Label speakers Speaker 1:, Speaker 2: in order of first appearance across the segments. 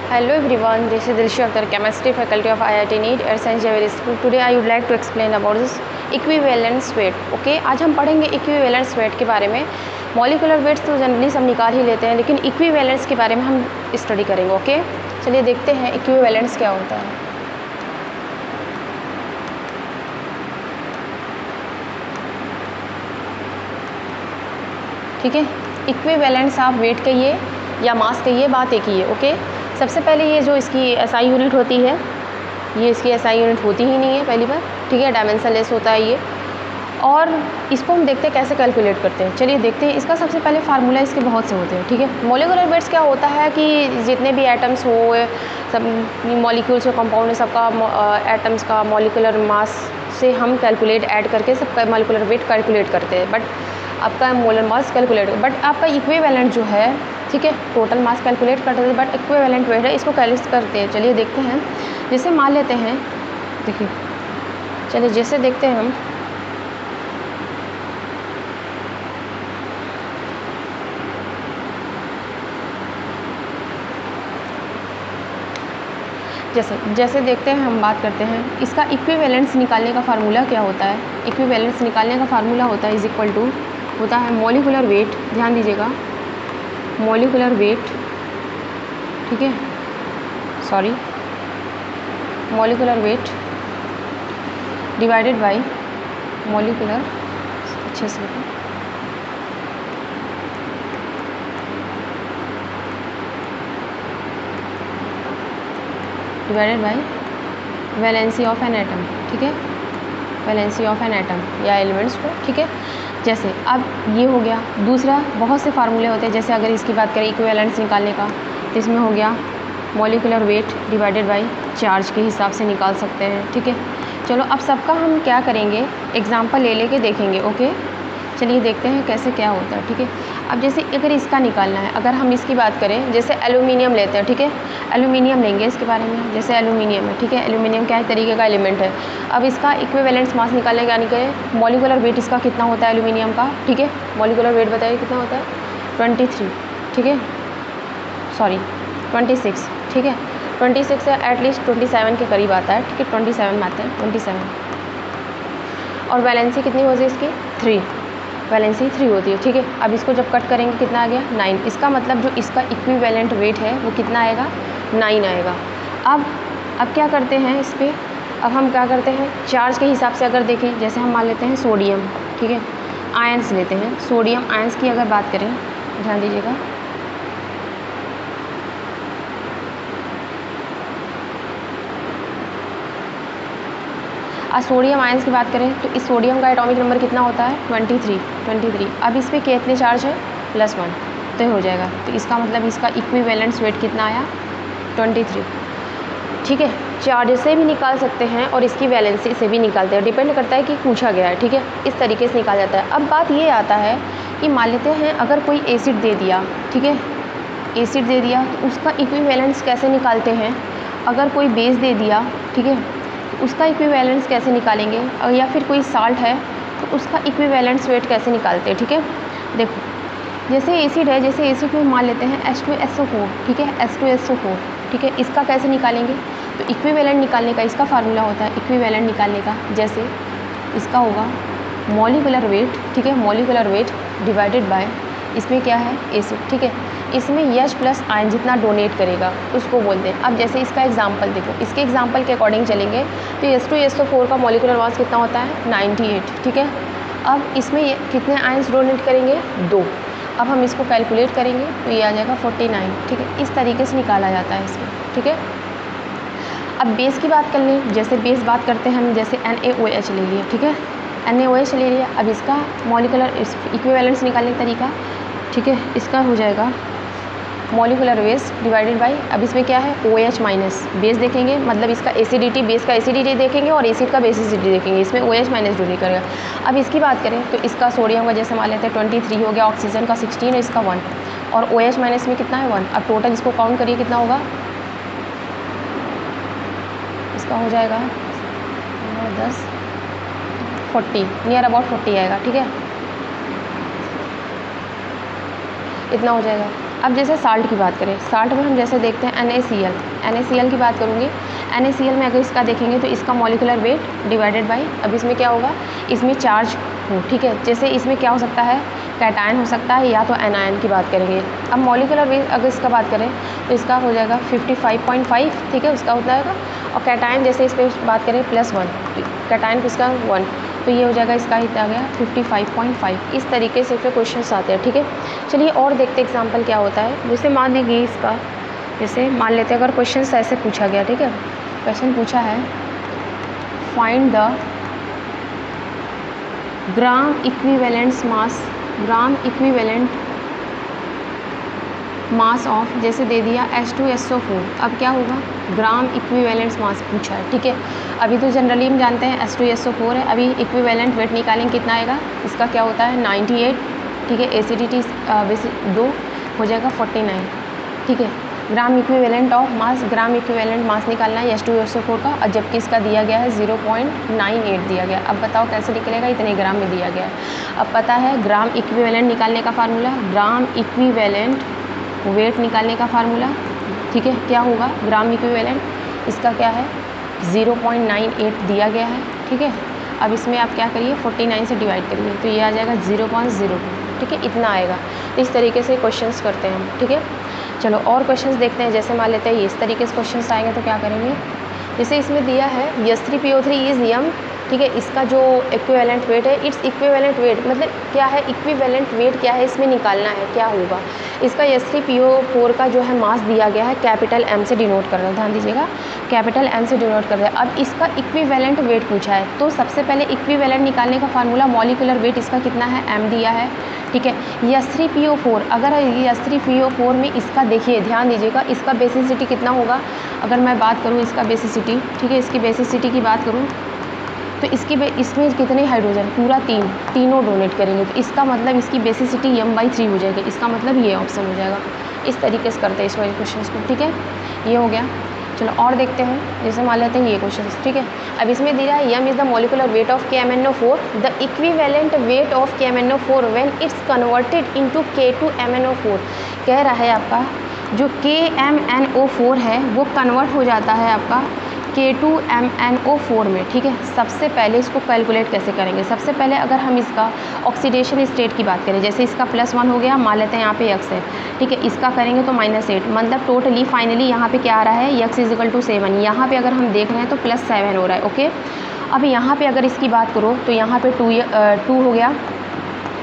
Speaker 1: Hello everyone, this is Dilshi Akhtar, Chemistry Faculty of IIT NEET at St. Xavier School. Today I would like to explain about this equivalence weight. Okay, आज हम पढ़ेंगे equivalence weight के बारे में. Molecular weights तो generally सब निकाल ही लेते हैं, लेकिन इक्विवेलेंस के बारे में हम स्टडी करेंगे. ओके, चलिए देखते हैं इक्विवेलेंस क्या होता है. ठीक है, इक्विवेलेंस आप वेट कहिए या मास कहिए, बात एक ही है. ओके, सबसे पहले ये जो इसकी एसआई यूनिट होती है, ये इसकी एसआई यूनिट होती ही नहीं है पहली बार. ठीक है, डायमेंशनलेस होता है ये. और इसको हम देखते हैं कैसे कैलकुलेट करते हैं. चलिए देखते हैं. इसका सबसे पहले फार्मूला इसके बहुत से होते हैं. ठीक है, मॉलिकुलर वेट्स क्या होता है कि जितने भी एटम्स हो, सब मॉलिक्यूल्स और कंपाउंड, सबका एटम्स का मॉलिकुलर मास से हम कैलकुलेट ऐड करके सबका मॉलिकुलर वेट कैलकुलेट करते हैं. बट आपका मोलर मास कैलकुलेट, बट आपका इक्विवेलेंट जो है, ठीक है, टोटल मास कैलकुलेट करते हैं, बट इक्विवेलेंट वेट है, इसको कैलकुलेट करते हैं. चलिए देखते हैं. जैसे मान लेते हैं, देखिए, चलिए जैसे देखते हैं हम. जैसे देखते हैं, हम बात करते हैं इसका इक्विवेलेंस निकालने का फार्मूला क्या होता है. इक्विवेलेंस निकालने का फार्मूला होता है इज इक्वल टू, होता है मॉलिकुलर वेट. ध्यान दीजिएगा, मॉलिकुलर वेट, ठीक है, sorry, molecular weight divided by molecular, अच्छे से लिखो, divided by valency of an atom. ठीक है, वैलेंसी ऑफ एन एटम या एलिमेंट्स को. ठीक है, जैसे अब ये हो गया. दूसरा, बहुत से फार्मूले होते हैं. जैसे अगर इसकी बात करें इक्विवेलेंस निकालने का, तो इसमें हो गया molecular weight divided by charge के हिसाब से निकाल सकते हैं. ठीक है, चलो अब सबका हम क्या करेंगे, एग्जांपल ले लेके देखेंगे. ओके, चलिए देखते हैं कैसे क्या होता है. ठीक है, अब जैसे अगर इसका निकालना है, अगर हम इसकी बात करें, जैसे एल्यूमिनियम लेते हैं. ठीक है, एल्यूमिनियम लेंगे इसके बारे में. जैसे एल्यूमिनियम है, ठीक है, एल्यूमिनियम क्या है, तरीके का एलिमेंट है. अब इसका इक्विवेलेंस मास निकालने का, यानी कि मॉलिकुलर वेट इसका कितना होता है एल्यूमिनियम का. ठीक है, मॉलिकुलर वेट बताइए कितना होता है, 23. ठीक है, सॉरी 26. ठीक है, 26 से एटलीस्ट 27 के करीब आता है. ठीक है, 27 में आते हैं, 27. और वैलेंसी कितनी होती है इसकी, 3. वैलेंसी 3 होती है. ठीक है, अब इसको जब कट करेंगे कितना आ गया, 9. इसका मतलब जो इसका इक्विवेलेंट वेट है वो कितना आएगा, 9 आएगा. अब क्या करते हैं इस पर, अब हम क्या करते हैं चार्ज के हिसाब से अगर देखें, जैसे हम मान लेते हैं सोडियम. ठीक है, आयंस लेते हैं. सोडियम आयंस की अगर बात करें, ध्यान दीजिएगा, सोडियम आयंस की बात करें तो इस सोडियम का एटॉमिक नंबर कितना होता है, 23. अब इस पर कितने चार्ज है, +1, तो हो जाएगा. तो इसका मतलब इसका इक्विवेलेंस वेट कितना आया, 23. ठीक है, चार्ज से भी निकाल सकते हैं और इसकी वैलेंसी से भी निकालते हैं, डिपेंड करता है कि पूछा गया है. ठीक है, इस तरीके से निकाल जाता है. अब बात ये आता है कि मान लेते हैं अगर कोई एसिड दे दिया, ठीक है, एसिड दे दिया, तो उसका इक्विवेलेंस कैसे निकालते हैं. अगर कोई बेस दे दिया, ठीक है, उसका इक्विवेलेंस कैसे निकालेंगे, या फिर कोई साल्ट है तो उसका इक्विवेलेंस वेट कैसे निकालते हैं. ठीक है, देखो, जैसे एसिड है, जैसे एसिड में मान लेते हैं H2SO4. ठीक है, H2SO4. ठीक है, इसका कैसे निकालेंगे, तो इक्विवेलेंट निकालने का इसका फार्मूला होता है, इक्विवेलेंट निकालने का. जैसे इसका होगा मॉलिकुलर वेट. ठीक है, मॉलिकुलर वेट डिवाइडेड बाय, इसमें क्या है, एसिड. ठीक है, इसमें H प्लस आयन जितना डोनेट करेगा उसको बोलते हैं. अब जैसे इसका एग्जांपल देखो, इसके एग्जांपल के अकॉर्डिंग चलेंगे तो H2SO4 का मॉलिकुलर मास कितना होता है, 98. ठीक है, अब इसमें कितने आयंस डोनेट करेंगे, 2. अब हम इसको कैलकुलेट करेंगे तो ये आ जाएगा 49. ठीक है, इस तरीके से निकाला जाता है इसमें. ठीक है, अब बेस की बात कर लें. जैसे बेस बात करते हैं हम, जैसे NaOH ले लिए. ठीक है, NaOH ले लिया. अब इसका मॉलिकुलर इक्विवेलेंस निकालने का तरीका, ठीक है, इसका हो जाएगा मॉलिकुलर वेट डिवाइडेड बाय, अब इसमें क्या है, OH माइनस, बेस देखेंगे मतलब इसका एसिडिटी, बेस का एसिडिटी देखेंगे और एसिड का बेसिसिटी देखेंगे, इसमें OH माइनस डोनेट करेगा. अब इसकी बात करें तो इसका सोडियम का जैसे मान लेते हैं 23 हो गया, ऑक्सीजन का 16 है, इसका 1, और OH माइनस में कितना है, 1. अब टोटल इसको काउंट करिए कितना होगा, इसका हो जाएगा 10, 40, नियर अबाउट 40 आएगा. ठीक है, इतना हो जाएगा. अब जैसे साल्ट की बात करें, साल्ट में हम जैसे देखते हैं NaCl की बात करूँगी। NaCl में अगर इसका देखेंगे तो इसका मॉलिक्यूलर वेट डिवाइडेड बाई, अब इसमें क्या होगा, इसमें चार्ज हो, ठीक है। जैसे इसमें क्या हो सकता है, कैटायन हो सकता है या तो एनायन की बात करेंगे। अब मॉलिक्यूलर वेट अगर इसका बात करें तो इसका हो जाएगा 55.5, ठीक है, उसका होता है। और कैटायन जैसे इस पर बात करें +1, कैटायन किसका 1, तो ये हो जाएगा इसका इतना आ गया 55.5। इस तरीके से फिर क्वेश्चंस आते हैं, ठीक है। चलिए और देखते एग्जांपल क्या होता है। जैसे मान लीजिए इसका, जैसे मान लेते हैं अगर क्वेश्चंस ऐसे पूछा गया, ठीक है, क्वेश्चन पूछा है find the gram equivalent mass of, जैसे दे दिया H2SO4। अब क्या होगा, ग्राम इक्विवेलेंट मास पूछा है, ठीक है। अभी तो जनरली हम जानते हैं H2SO4 है, अभी इक्विवेलेंट वेट निकालेंगे कितना आएगा, इसका क्या होता है 98, ठीक है। एसिडिटी 2 हो जाएगा 49, ठीक है। ग्राम इक्विवेलेंट मास निकालना है H2SO4 का, और जबकि इसका दिया गया है 0.98 दिया गया। अब बताओ कैसे निकलेगा, इतने ग्राम में दिया गया है। अब पता है ग्राम इक्विवेलेंट निकालने का फार्मूला, ग्राम इक्विवेलेंट वेट निकालने का फार्मूला, ठीक है, क्या होगा, ग्राम इक्विवेलेंट, इसका क्या है 0.98 दिया गया है, ठीक है। अब इसमें आप क्या करिए 49 से डिवाइड करिए, तो ये आ जाएगा 0.02, ठीक है, इतना आएगा। तो इस तरीके से क्वेश्चंस करते हैं हम, ठीक है। चलो और क्वेश्चंस देखते हैं। जैसे मान लेते हैं इस तरीके से क्वेश्चंस आएंगे तो क्या करेंगे, जैसे इसमें दिया है H3PO3 इज यम, ठीक है। इसका जो इक्विवेलेंट वेट है, इट्स इक्विवेलेंट वेट मतलब क्या है, इक्विवेलेंट वेट क्या है, इसमें निकालना है क्या होगा। इसका H3PO4 का जो है मास दिया गया है कैपिटल M से डिनोट कर रहा है, ध्यान दीजिएगा, कैपिटल M से डिनोट कर रहा है। अब इसका इक्विवेलेंट वेट पूछा है, तो सबसे पहले इक्विवेलेंट निकालने का फार्मूला, मॉलिक्यूलर वेट इसका कितना है M दिया है, ठीक है। H3PO4, अगर H3PO4 में इसका देखिए, ध्यान दीजिएगा, इसका बेसिसिटी कितना होगा। अगर मैं बात करूँ इसका बेसिसिटी, ठीक है, इसकी बेसिसिटी की बात करूँ तो इसमें कितने हाइड्रोजन, पूरा तीनों डोनेट करेंगे, तो इसका मतलब इसकी बेसिसिटी m/3 हो जाएगी। इसका मतलब ये ऑप्शन हो जाएगा। इस तरीके से करते हैं इस वाले क्वेश्चन को, ठीक है, ये हो गया। चलो और देखते हैं, जैसे मान लेते हैं ये क्वेश्चन, ठीक है। अब इसमें दिया है m is the molecular weight of KMnO4, the equivalent weight of KMnO4 when it's converted into K2MnO4। कह रहा है आपका जो KMnO4 है वो कन्वर्ट हो जाता है आपका K2MnO4 में, ठीक है। सबसे पहले इसको कैलकुलेट कैसे करेंगे, सबसे पहले अगर हम इसका ऑक्सीडेशन स्टेट की बात करें, जैसे इसका +1 हो गया, मान लेते हैं यहाँ पे x है, ठीक है, इसका करेंगे तो -8, मतलब टोटली फाइनली यहाँ पे क्या आ रहा है, x = 7। यहाँ पे अगर हम देख रहे हैं तो +7 हो रहा है, ओके। अब यहाँ पे अगर इसकी बात करो तो यहाँ पे 2 हो गया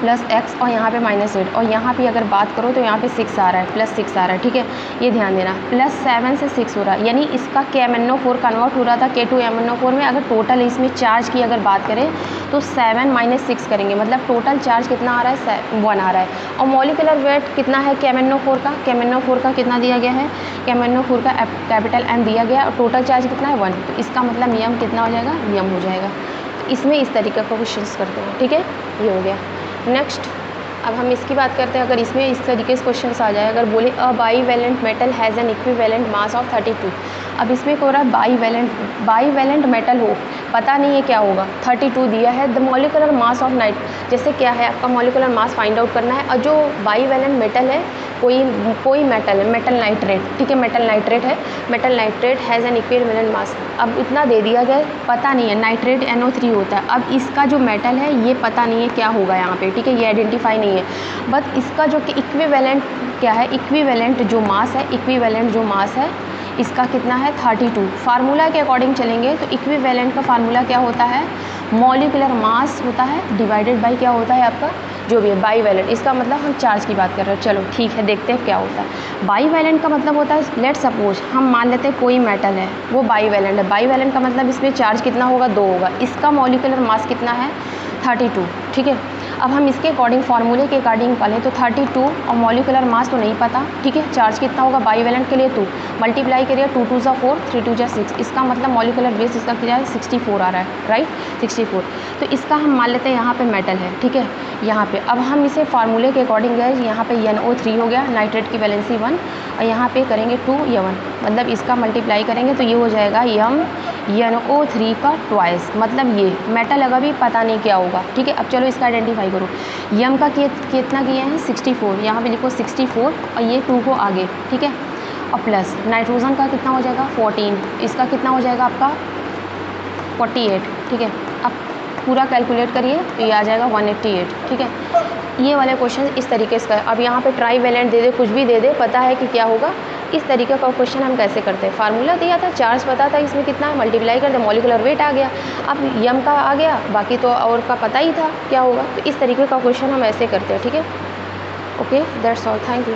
Speaker 1: +x, और यहाँ पे -8, और यहाँ पे अगर बात करो तो यहाँ पे 6 आ रहा है, +6 आ रहा है, ठीक है। ये ध्यान देना, +7 से 6 हो रहा है, यानी इसका KMnO4 कन्वर्ट हो रहा था K2MnO4 में। अगर टोटल इसमें चार्ज की अगर बात करें तो 7 - 6 करेंगे, मतलब टोटल चार्ज कितना आ रहा है 1 आ रहा है। और मॉलिक्यूलर वेट कितना है KMnO4 का कितना दिया गया है, KMnO4 का कैपिटल M दिया गया, और टोटल चार्ज कितना है 1, तो इसका मतलब m कितना हो जाएगा, m हो जाएगा। तो इसमें इस तरीके का क्वेश्चन करते हैं, ठीक है, ये हो गया। नेक्स्ट अब हम इसकी बात करते हैं। अगर इसमें इस तरीके से क्वेश्चंस आ जाए, अगर बोले a bivalent metal has an equivalent mass of 32। अब इसमें क्या हो रहा है, बाईवेलेंट मेटल हो, पता नहीं है क्या होगा, 32 दिया है। द मॉलिक्यूलर मास ऑफ जैसे क्या है आपका मॉलिक्यूलर मास फाइंड आउट करना है। और जो बाईवेलेंट मेटल है, कोई मेटल है, मेटल नाइट्रेट, ठीक है, metal nitrate has an equivalent मास। अब इतना दे दिया गया, पता नहीं है, नाइट्रेट NO3 होता है। अब इसका जो मेटल है ये पता नहीं है क्या होगा यहाँ पे, ठीक है, ये आइडेंटिफाई नहीं है। बट इसका जो कि इक्विवेलेंट क्या है, इक्विवेलेंट जो मास है इसका कितना है 32। फार्मूला के अकॉर्डिंग चलेंगे तो इक्विवेलेंट का फार्मूला क्या होता है, मॉलिक्यूलर मास होता है डिवाइडेड बाय क्या होता है आपका जो भी है बाईवेलेंट। इसका मतलब हम चार्ज की बात कर रहे हैं। चलो ठीक है, देखते हैं क्या होता है। बाईवेलेंट का मतलब होता है, लेट सपोज हम मान लेते हैं कोई मेटल है वो बाईवेलेंट है। बाईवेलेंट का मतलब इसमें चार्ज कितना होगा 2 होगा। इसका मॉलिक्यूलर मास कितना है 32, ठीक है। अब हम इसके अकॉर्डिंग फार्मूले के अकॉर्डिंग निकालें तो 32 और मॉलिक्यूलर मास तो नहीं पता, ठीक है। चार्ज कितना होगा बाईवेलेंट के लिए 2, मल्टीप्लाई करिए 2 2 ज़ा 4, 3 2 ज़ा 6। इसका मतलब मॉलिक्यूलर वेट इसका क्या है 64 आ रहा है, राइट, 64। तो इसका हम मान लेते हैं यहाँ पे मेटल है, ठीक है, यहाँ पे। अब हम इसे फार्मूले के अकॉर्डिंग गए, यहाँ पे NO3 हो गया, नाइट्रेट की वैलेंसी 1, और यहाँ पे करेंगे 2 या 1, मतलब इसका मल्टीप्लाई करेंगे तो ये हो जाएगा NO3 का ट्वाइस, मतलब ये मेटल अगर भी पता नहीं क्या होगा, ठीक है। अब चलो इसका आइडेंटिफाई करो। यम का कितना किए हैं 64, यहाँ पे लिखो 64 और ये 2 को आगे, ठीक है। और प्लस नाइट्रोजन का कितना हो जाएगा 14, इसका कितना हो जाएगा आपका 48, ठीक है। अब पूरा कैलकुलेट करिए तो ये आ जाएगा 188, ठीक है। ये वाले क्वेश्चन इस तरीके से अब यहाँ पे ट्राई वैलेंट दे दे, कुछ भी दे दे, पता है कि क्या होगा। इस तरीके का क्वेश्चन हम कैसे करते हैं, फार्मूला दिया था, चार्ज पता था इसमें कितना है, मल्टीप्लाई कर दे, मॉलिकुलर वेट आ गया। अब यम का आ गया, बाकी तो और का पता ही था क्या होगा। तो इस तरीके का क्वेश्चन हम ऐसे करते हैं, ठीक है। Okay, that's all, thank you.